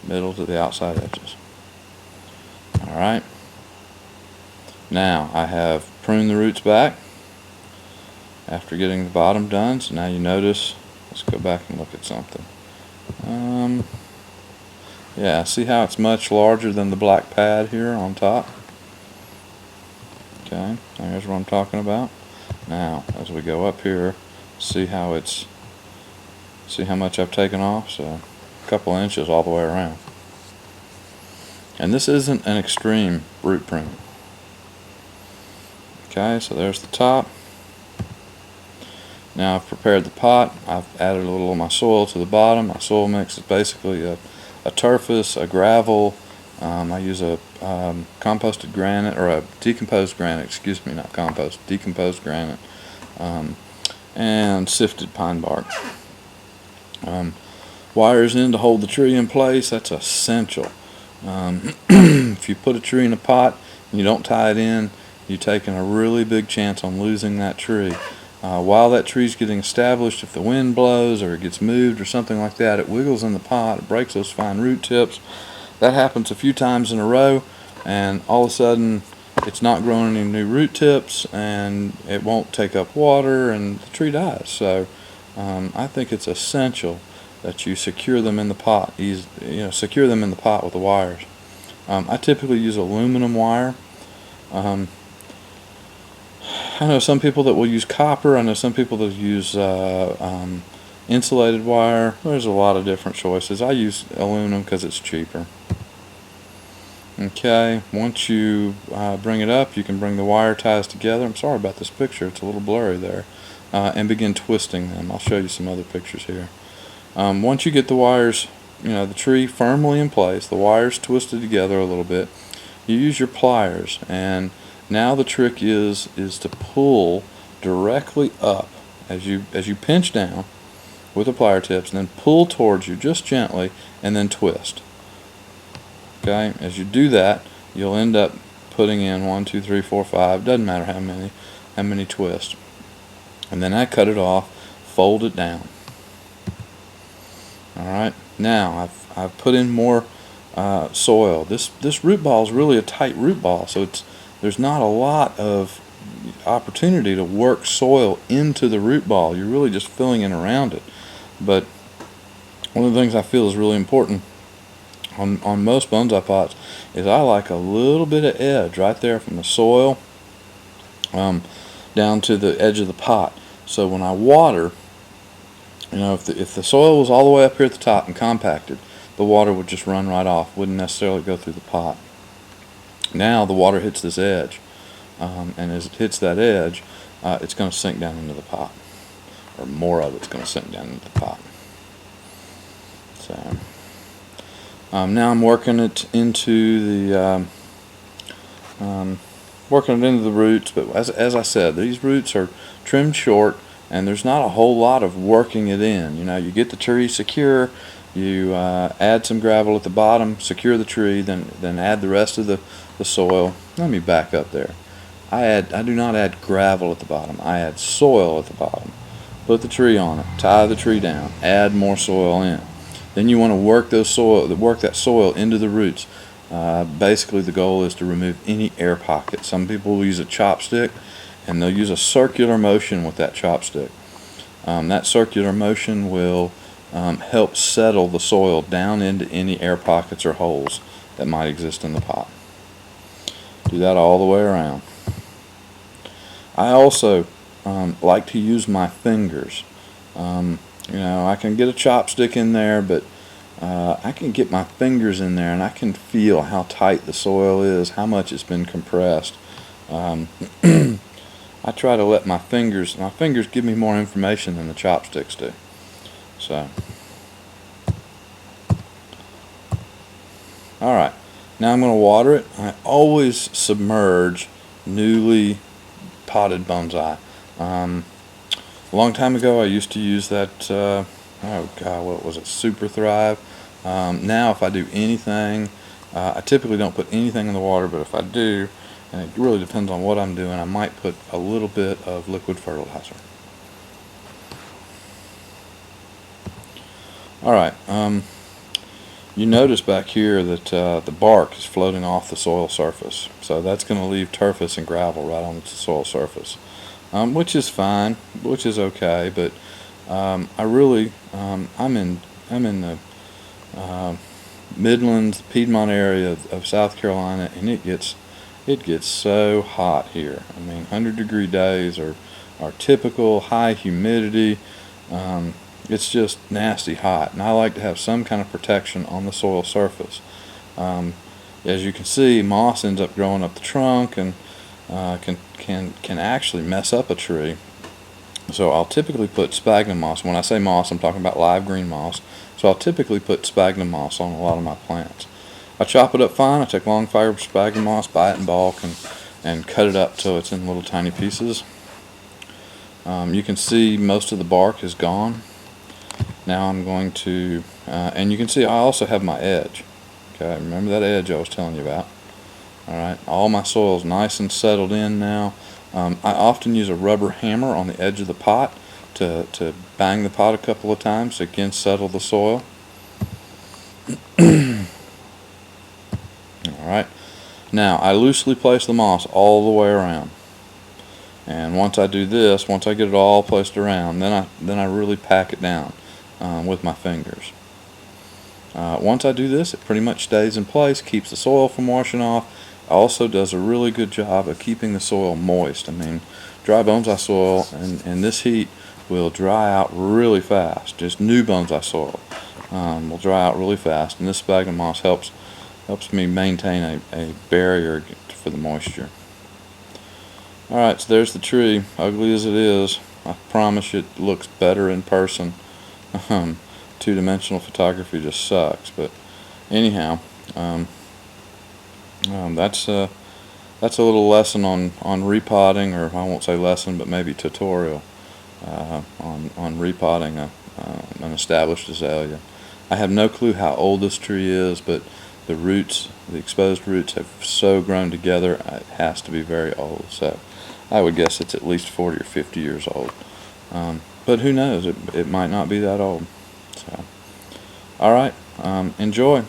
middle to the outside edges. Alright, now I have pruned the roots back after getting the bottom done. So now you notice, let's go back and look at something. Yeah, see how it's much larger than the black pad here on top? Okay, there's what I'm talking about. Now, as we go up here, see how much I've taken off? So, a couple inches all the way around. And this isn't an extreme root prune. Okay, so there's the top. Now I've prepared the pot. I've added a little of my soil to the bottom. My soil mix is basically a turfus, a gravel. I use a composted granite, or a decomposed granite, excuse me, not compost, decomposed granite, and sifted pine bark. Wires in to hold the tree in place, that's essential. If you put a tree in a pot and you don't tie it in, you're taking a really big chance on losing that tree. While that tree's getting established, if the wind blows or it gets moved or something like that, it wiggles in the pot, it breaks those fine root tips. That happens a few times in a row, and all of a sudden it's not growing any new root tips, and it won't take up water, and the tree dies. So I think it's essential that you secure them in the pot. Secure them in the pot with the wires. I typically use aluminum wire. I know some people that will use copper. I know some people that use insulated wire. There's a lot of different choices. I use aluminum because it's cheaper. Okay, once you bring it up, you can bring the wire ties together. I'm sorry about this picture, it's a little blurry there. And begin twisting them. I'll show you some other pictures here. Once you get the wires, the tree firmly in place, the wires twisted together a little bit, you use your pliers, and now the trick is to pull directly up as you pinch down with the plier tips, and then pull towards you just gently, and then twist. Okay, as you do that, you'll end up putting in 1, 2, 3, 4, 5, doesn't matter how many twists. And then I cut it off, fold it down. Alright, now I've put in more soil. This root ball is really a tight root ball, so there's not a lot of opportunity to work soil into the root ball. You're really just filling in around it. But one of the things I feel is really important on most bonsai pots is I like a little bit of edge right there from the soil down to the edge of the pot. So when I water, if the soil was all the way up here at the top and compacted, the water would just run right off, wouldn't necessarily go through the pot. Now the water hits this edge, and as it hits that edge, it's going to sink down into the pot, or more of it's going to sink down into the pot. So now I'm working it into the roots. But as I said, these roots are trimmed short, and there's not a whole lot of working it in. You get the tree secure, you add some gravel at the bottom, secure the tree, then add the rest of the soil. Let me back up there. I do not add gravel at the bottom. I add soil at the bottom. Put the tree on it, tie the tree down, add more soil in. Then you want to work that soil into the roots. Basically, the goal is to remove any air pockets. Some people will use a chopstick, and they'll use a circular motion with that chopstick. That circular motion will help settle the soil down into any air pockets or holes that might exist in the pot. Do that all the way around. I also like to use my fingers. I can get a chopstick in there, but I can get my fingers in there and I can feel how tight the soil is, how much it's been compressed. I try to let my fingers give me more information than the chopsticks do. So, alright, now I'm going to water it. I always submerge newly potted bonsai. A long time ago I used to use that, oh god, what was it, Super Thrive. Now if I do anything, I typically don't put anything in the water, but if I do, and it really depends on what I'm doing, I might put a little bit of liquid fertilizer. Alright, you notice back here that the bark is floating off the soil surface. So that's going to leave turfus and gravel right on the soil surface, which is fine, which is okay. But I'm in the Midlands, Piedmont area of South Carolina, and it gets so hot here. I mean, 100-degree days are typical. High humidity. It's just nasty hot, and I like to have some kind of protection on the soil surface. As you can see, moss ends up growing up the trunk and can actually mess up a tree. So I'll typically put sphagnum moss. When I say moss, I'm talking about live green moss. So I'll typically put sphagnum moss on a lot of my plants. I chop it up fine. I take long fiber sphagnum moss, buy it in bulk, and cut it up till it's in little tiny pieces. You can see most of the bark is gone. Now I'm going to, and you can see I also have my edge. Okay, remember that edge I was telling you about. Alright, all my soil's nice and settled in now. I often use a rubber hammer on the edge of the pot to bang the pot a couple of times to again settle the soil. Alright, now I loosely place the moss all the way around. And once I do this, once I get it all placed around, then I really pack it down with my fingers. Once I do this, it pretty much stays in place, keeps the soil from washing off. Also does a really good job of keeping the soil moist. I mean, dry bonsai soil in this heat will dry out really fast. Just new bonsai soil will dry out really fast, and this sphagnum moss helps me maintain a barrier for the moisture. Alright, so there's the tree. Ugly as it is, I promise you it looks better in person. Two-dimensional photography just sucks, but anyhow, that's a little lesson on repotting, or I won't say lesson, but maybe tutorial on repotting an established azalea. I have no clue how old this tree is, but the roots, the exposed roots, have so grown together, it has to be very old. So I would guess it's at least 40 or 50 years old. But who knows? It might not be that old. So, all right, enjoy.